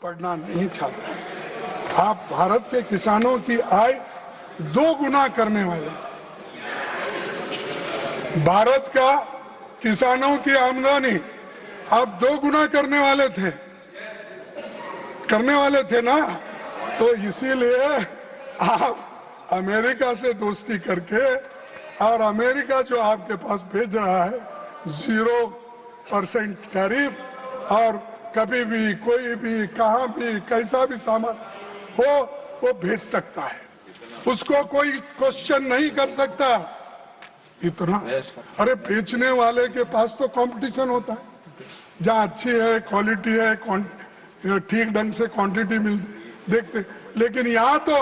पढ़ना नहीं चाहता है। आप भारत के किसानों की आय 2 गुना करने वाले थे। भारत का किसानों की आमदनी आप 2 गुना करने वाले थे ना। तो इसीलिए आप अमेरिका से दोस्ती करके, और अमेरिका जो आपके पास भेज रहा है 0% टैरिफ, और कभी भी कोई भी कहां भी कैसा भी सामान हो वो भेज सकता है, उसको कोई क्वेश्चन नहीं कर सकता। इतना अरे बेचने वाले के पास तो कंपटीशन होता है, जहाँ अच्छी है, क्वालिटी है, ठीक ढंग से क्वांटिटी मिलती देखते, लेकिन यहाँ तो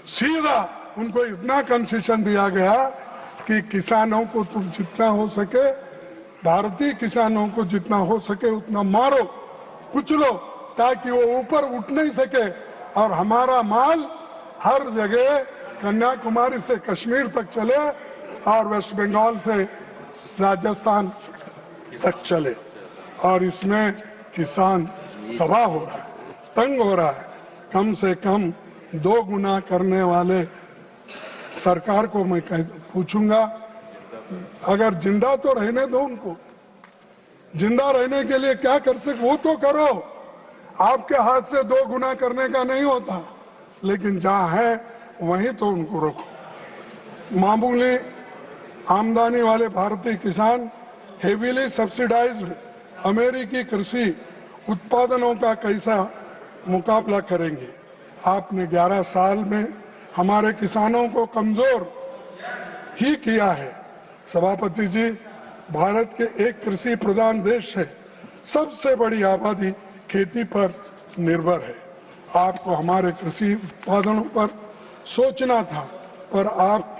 सीधा उनको इतना कंसेशन दिया गया कि किसानों को तुम जितना हो सके, भारतीय किसानों को जितना हो सके उतना मारो, कुचलो, ताकि वो ऊपर उठ नहीं सके, और हमारा माल हर जगह कन्याकुमारी से कश्मीर तक चले और वेस्ट बंगाल से राजस्थान तक चले। और इसमें किसान तबाह हो रहा है, तंग हो रहा है। कम से कम 2 गुना करने वाले सरकार को मैं पूछूंगा, अगर जिंदा तो रहने दो उनको, जिंदा रहने के लिए क्या कर सकते वो तो करो। आपके हाथ से 2 गुना करने का नहीं होता, लेकिन जहां है वहीं तो उनको रोको। मामूली आमदनी वाले भारतीय किसान हेवीली सब्सिडाइज्ड अमेरिकी कृषि उत्पादनों का कैसा मुकाबला करेंगे। आपने 11 साल में हमारे किसानों को कमजोर ही किया है। सभापति जी, भारत के एक कृषि प्रधान देश है, सबसे बड़ी आबादी खेती पर निर्भर है। आपको हमारे कृषि उत्पादनों पर सोचना था, पर आप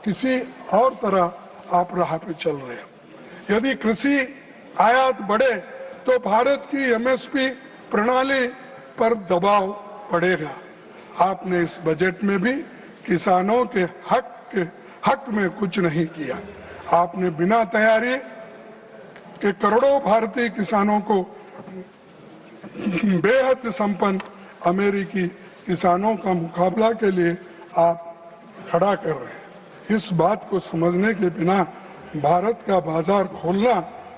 किसी और तरह आप राह पे चल रहे हैं। यदि कृषि आयात बढ़े तो भारत की एमएसपी प्रणाली पर दबाव पड़ेगा। आपने इस बजट में भी किसानों के हक में कुछ नहीं किया। आपने बिना तैयारी के करोड़ों भारतीय किसानों को बेहद संपन्न अमेरिकी किसानों का मुकाबला के लिए आप खड़ा कर रहे हैं। इस बात को समझने के बिना भारत का बाजार खोलना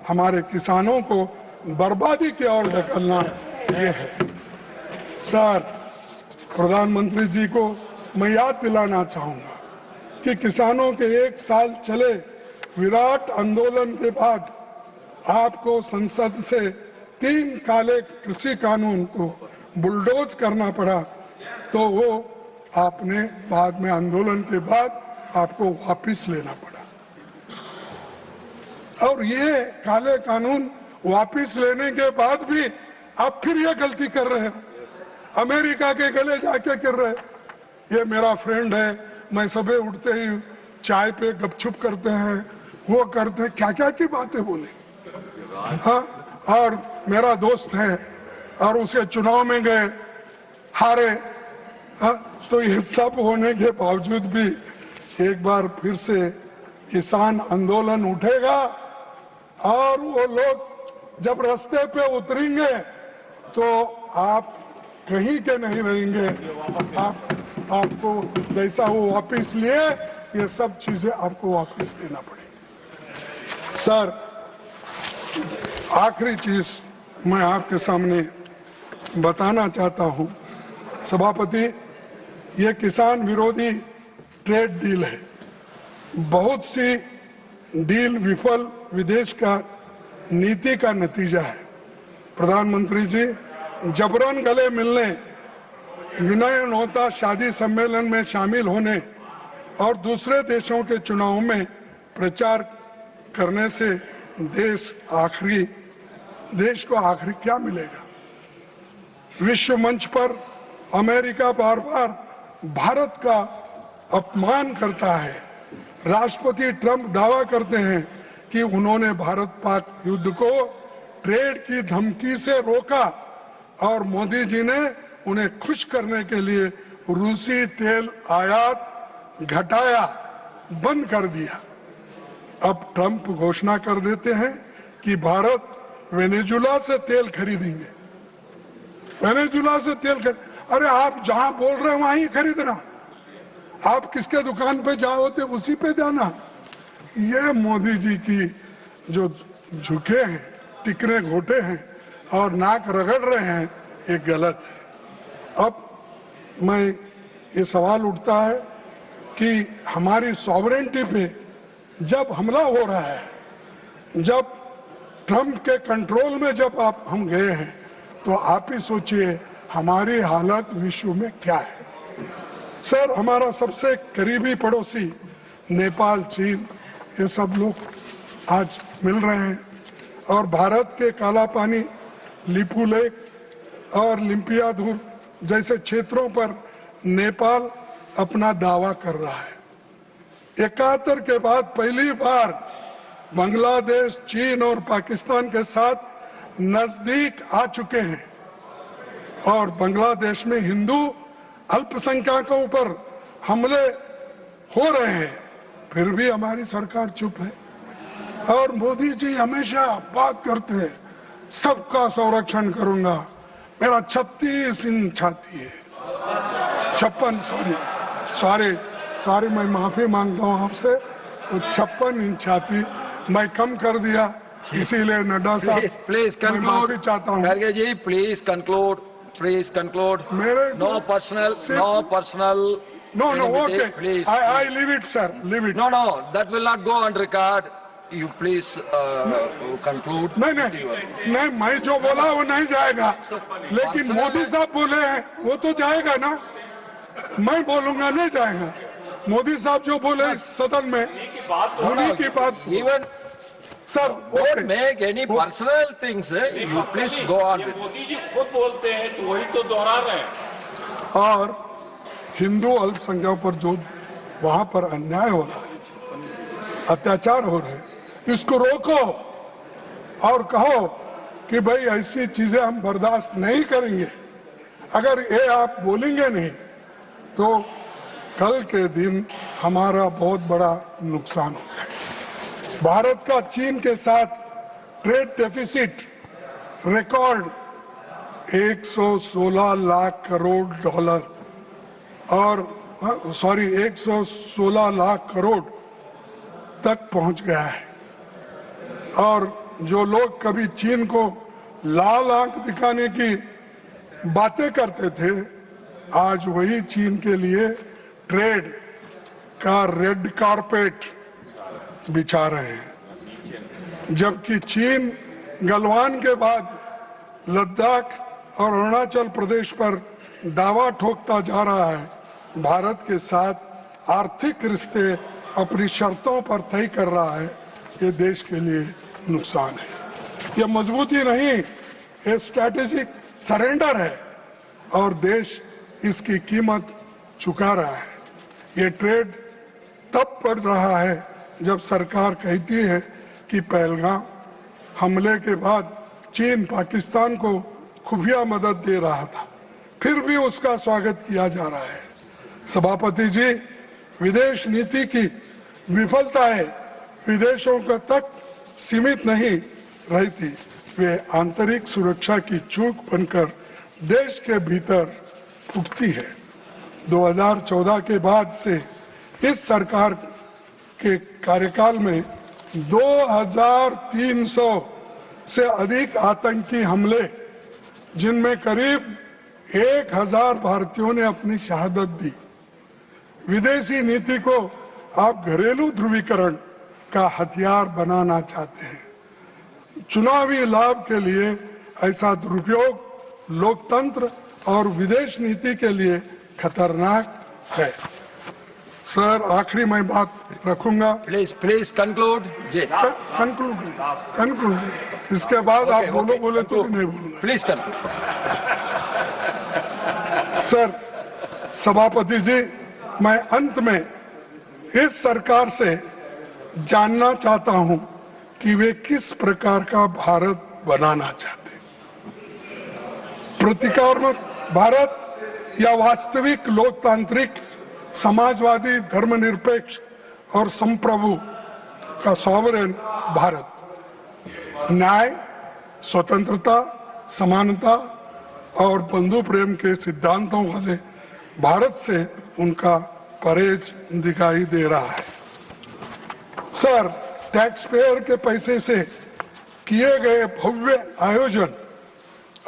हमारे किसानों को बर्बादी की ओर धकेलना ये है। सर, प्रधानमंत्री जी को मैं याद दिलाना चाहूंगा कि किसानों के 1 साल चले विराट आंदोलन के बाद आपको संसद से 3 काले कृषि कानून को बुलडोज करना पड़ा, तो वो आपने बाद में आंदोलन के बाद आपको वापस लेना पड़ा। और ये काले कानून वापस लेने के बाद भी आप फिर ये गलती कर रहे हो, अमेरिका के गले जाके कर रहे। ये मेरा फ्रेंड है, मैं सुबह उठते ही चाय पे गपछुप करते हैं, वो करते हैं, क्या क्या की बातें बोले। हाँ, और मेरा दोस्त है और उसे चुनाव में गए, हारे। हाँ, तो ये सब होने के बावजूद भी एक बार फिर से किसान आंदोलन उठेगा, और वो लोग जब रास्ते पे उतरेंगे तो आप कहीं के नहीं रहेंगे। आपको जैसा वो वापस लिए, ये सब चीजें आपको वापस लेना पड़ेगी। सर, आखिरी चीज मैं आपके सामने बताना चाहता हूं, सभापति, ये किसान विरोधी ट्रेड डील है। बहुत सी डील विफल विदेश का नीति का नतीजा है। प्रधानमंत्री जी, जबरन गले मिलने, विनय नोता शादी सम्मेलन में शामिल होने और दूसरे देशों के चुनाव में प्रचार करने से देश को आखिरी क्या मिलेगा। विश्व मंच पर अमेरिका बार बार भारत का अपमान करता है। राष्ट्रपति ट्रंप दावा करते हैं कि उन्होंने भारत पाक युद्ध को ट्रेड की धमकी से रोका, और मोदी जी ने उन्हें खुश करने के लिए रूसी तेल आयात घटाया, बंद कर दिया। अब ट्रंप घोषणा कर देते हैं कि भारत वेनेजुला से तेल खरीदेंगे, वेनेजुला से तेल अरे आप जहां बोल रहे हैं वहां ही खरीदना, आप किसके दुकान पे जाओ तो उसी पे जाना। ये मोदी जी की जो झुके हैं, टिकरे घोटे हैं और नाक रगड़ रहे हैं, ये गलत है। अब मैं ये सवाल उठता है कि हमारी सॉवरेनिटी पे जब हमला हो रहा है, जब ट्रंप के कंट्रोल में जब हम गए हैं, तो आप ही सोचिए हमारी हालत विश्व में क्या है। सर, हमारा सबसे करीबी पड़ोसी नेपाल, चीन, ये सब लोग आज मिल रहे हैं और भारत के काला पानी, लिपू लेक और लिम्पियाधुर जैसे क्षेत्रों पर नेपाल अपना दावा कर रहा है। 71 के बाद पहली बार बांग्लादेश, चीन और पाकिस्तान के साथ नजदीक आ चुके हैं और बांग्लादेश में हिंदू अल्पसंख्यकों पर हमले हो रहे हैं, फिर भी हमारी सरकार चुप है। और मोदी जी हमेशा बात करते हैं सबका संरक्षण करूंगा, मेरा 36 इंच छाती है, 56 सॉरी मैं माफी मांगता हूं आपसे, तो 56 इंच छाती मैं कम कर दिया, इसीलिए नड्डा साहब प्लीज मैं माफी चाहता हूं। खड़गे ji please conclude, no personal No, okay. Please, I leave it, sir. Leave it. No, that will not go on record. You please conclude. नहीं, मैं जो बोला वो नहीं जाएगा, लेकिन मोदी साहब बोले हैं वो तो जाएगा ना, मैं बोलूंगा नहीं जाएगा। मोदी साहब जो बोले इस सदन में उन्हीं की बात। Even sir, don't make any personal things. You please go on. Modi ji खुद बोलते हैं तो वही तो दोहरा रहे हैं। और हिंदू अल्पसंख्यकों पर जो वहां पर अन्याय हो रहा है, अत्याचार हो रहे हैं, इसको रोको और कहो कि भाई ऐसी चीजें हम बर्दाश्त नहीं करेंगे। अगर ये आप बोलेंगे नहीं तो कल के दिन हमारा बहुत बड़ा नुकसान हो जाएगा। भारत का चीन के साथ trade deficit record 116 lakh crore dollar और 116 लाख करोड़ तक पहुंच गया है। और जो लोग कभी चीन को लाल आंख दिखाने की बातें करते थे, आज वही चीन के लिए ट्रेड का रेड कारपेट बिछा रहे हैं। जबकि चीन गलवान के बाद लद्दाख और अरुणाचल प्रदेश पर दावा ठोकता जा रहा है, भारत के साथ आर्थिक रिश्ते अपनी शर्तों पर तय कर रहा है, ये देश के लिए नुकसान है। ये मजबूती नहीं, ये स्ट्रैटेजिक सरेंडर है और देश इसकी कीमत चुका रहा है। ये ट्रेड तब बढ़ रहा है जब सरकार कहती है कि पहलगाम हमले के बाद चीन पाकिस्तान को खुफिया मदद दे रहा था, फिर भी उसका स्वागत किया जा रहा है। सभापति जी, विदेश नीति की विफलताएं विदेशों का तक सीमित नहीं रही थी, वे आंतरिक सुरक्षा की चूक बनकर देश के भीतर उठती है। 2014 के बाद से इस सरकार के कार्यकाल में 2300 से अधिक आतंकी हमले, जिनमें करीब 1000 भारतीयों ने अपनी शहादत दी। विदेशी नीति को आप घरेलू ध्रुवीकरण का हथियार बनाना चाहते हैं। चुनावी लाभ के लिए ऐसा दुरुपयोग लोकतंत्र और विदेश नीति के लिए खतरनाक है। सर, आखिरी मैं बात रखूंगा। Please conclude. कंक्लूड इसके बाद आप बोले तो नहीं बोलूंगा। Please conclude. सर, सभापति जी, मैं अंत में इस सरकार से जानना चाहता हूं कि वे किस प्रकार का भारत बनाना चाहते हैं। प्रतिकात्मक भारत या वास्तविक लोकतांत्रिक समाजवादी धर्मनिरपेक्ष और संप्रभु का सॉवरेन भारत। न्याय, स्वतंत्रता, समानता और बंधु प्रेम के सिद्धांतों वाले भारत से उनका परहेज दिखाई दे रहा है। सर, टैक्स पेयर के पैसे से किए गए भव्य आयोजन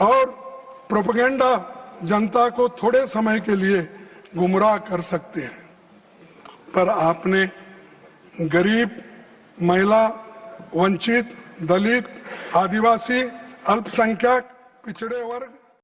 और प्रोपेगेंडा जनता को थोड़े समय के लिए गुमराह कर सकते हैं, पर आपने गरीब, महिला, वंचित, दलित, आदिवासी, अल्पसंख्यक, पिछड़े वर्ग